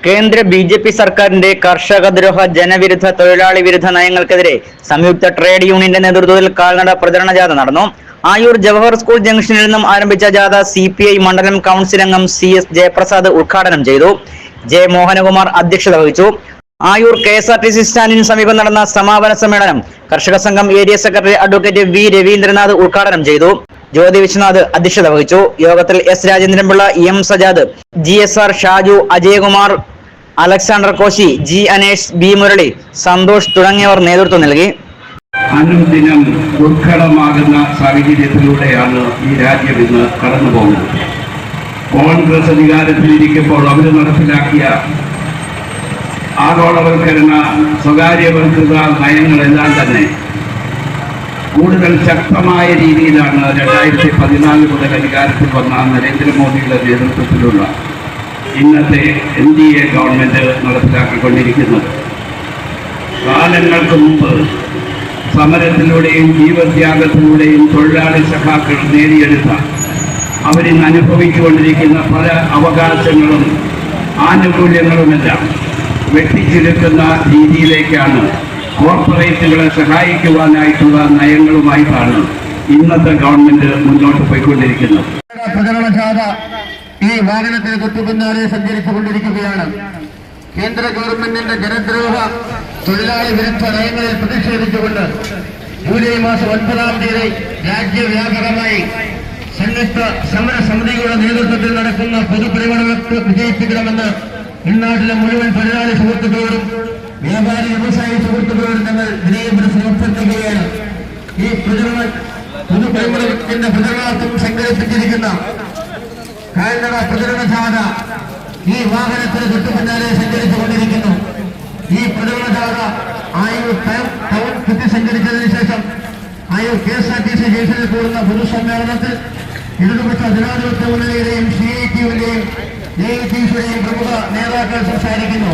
കേന്ദ്ര ബി.ജെ.പി. സർക്കാരിന്റെ കർഷകദ്രോഹ ജനവിരുദ്ധ തൊഴിലാളി വിരുദ്ധ നയങ്ങൾക്കെതിരെ സംയുക്ത ട്രേഡ് യൂണിയന്റെ നേതൃത്വത്തിൽ കാൽനട പ്രചരണ ജാഥ നടന്നു. ആയൂർ ജവഹർ സ്കൂൾ ജംഗ്ഷനിൽ നിന്നും ആരംഭിച്ച ജാഥ CPI മണ്ഡലം കൗൺസിൽ അംഗം CS ജയപ്രസാദ് ഉദ്ഘാടനം ചെയ്തു. J മോഹനകുമാർ അധ്യക്ഷത വഹിച്ചു. ആയൂർ KSRTC സ്റ്റാൻഡിന് സമീപം നടന്ന സമാപന സമ്മേളനം കർഷക സംഘം area secretary advocate V Ravindranath ഉദ്ഘാടനം ചെയ്തു. ജ്യോതി വിശ്വനാഥ് അധ്യക്ഷത വഹിച്ചു. യോഗത്തിൽ S Rajendran Pillai, M Sajad, GSR Shaju, Ajayakumar, Alexander Koshy, G Anesh, B Murali, Santhosh തുടങ്ങിയവർ നേതൃത്വം നൽകി. അനുദിനം ദുർഘടമാകുന്ന സാഹചര്യത്തിലൂടെയാണ് ഈ രാജ്യം ഇന്ന് കടന്നു പോകുന്നത്. കോൺഗ്രസ് അധികാരത്തിലിരിക്കുമ്പോൾ അവർ നടപ്പിലാക്കിയ ആഗോളവൽക്കരണ സ്വകാര്യവൽകൃത നയങ്ങളെല്ലാം തന്നെ കൂടുതൽ ശക്തമായ രീതിയിലാണ് 2014 മുതൽ അധികാരത്തിൽ വന്ന നരേന്ദ്രമോദിയുടെ നേതൃത്വത്തിലുള്ള ഇന്നത്തെ NDA ഗവൺമെന്റ് നടപ്പിലാക്കിക്കൊണ്ടിരിക്കുന്നത്. കാലങ്ങൾക്ക് മുമ്പ് സമരത്തിലൂടെയും ജീവത്യാഗത്തിലൂടെയും തൊഴിലാളി സഖാക്കൾ നേടിയെടുത്ത അവരിന്ന് അനുഭവിച്ചുകൊണ്ടിരിക്കുന്ന പല അവകാശങ്ങളും ആനുകൂല്യങ്ങളുമെല്ലാം വെട്ടിച്ചുരുക്കുന്ന രീതിയിലേക്കാണ് കോർപ്പറേറ്റുകളെ സഹായിക്കുവാനായിട്ടുള്ള നയങ്ങളുമായിട്ടാണ് ഇന്നത്തെ ഗവൺമെന്റ് മുന്നോട്ട് പോയിക്കൊണ്ടിരിക്കുന്നത്. പ്രചരണജാഥ ഈ വാഹനത്തിന് തൊട്ടുപിന്നാലെ സഞ്ചരിച്ചുകൊണ്ടിരിക്കുകയാണ്. കേന്ദ്ര ഗവൺമെന്റിന്റെ ജനദ്രോഹ തൊഴിലാളി വിരുദ്ധ നയങ്ങളിൽ പ്രതിഷേധിച്ചുകൊണ്ട് ജൂലൈ മാസം 9-ാം തീയതി രാജ്യവ്യാപകമായി സംയുക്ത സമര സമിതികളുടെ നേതൃത്വത്തിൽ നടക്കുന്ന പൊതുപരിപാടികൾക്ക് വിജയിപ്പിക്കണമെന്ന് ഇന്നാട്ടിലെ മുഴുവൻ തൊഴിലാളി സുഹൃത്തുക്കളോടും വ്യാപാരി വ്യവസായ സുഹൃത്തുക്കളോടും ഞങ്ങൾ വിനയപുരത്തിൽ അഭ്യർത്ഥിക്കുകയാണ്. ഈ പൊതുപരിപാടിന്റെ പ്രചരണാർത്ഥം സംഘടിപ്പിച്ചിരിക്കുന്ന കാൽനട പ്രചരണ ജാഥ ഈ വാഹനത്തിന് തൊട്ടുപിന്നാലെ സഞ്ചരിച്ചുകൊണ്ടിരിക്കുന്നു. ഈ പ്രചരണ ജാഥ ആയൂർ ടൗൺ ചുറ്റി സഞ്ചരിച്ചതിന് ശേഷം ആയൂർ KSRTC ജംഗ്ഷനിൽ കൂടുന്ന പൊതുസമ്മേളനത്തിൽ ഇടതുപക്ഷ ജനാധിപത്യ മുന്നണിയുടെയും CITUവിന്റെയും AITUവിന്റെയും പ്രമുഖ നേതാക്കൾ സംസാരിക്കുന്നു.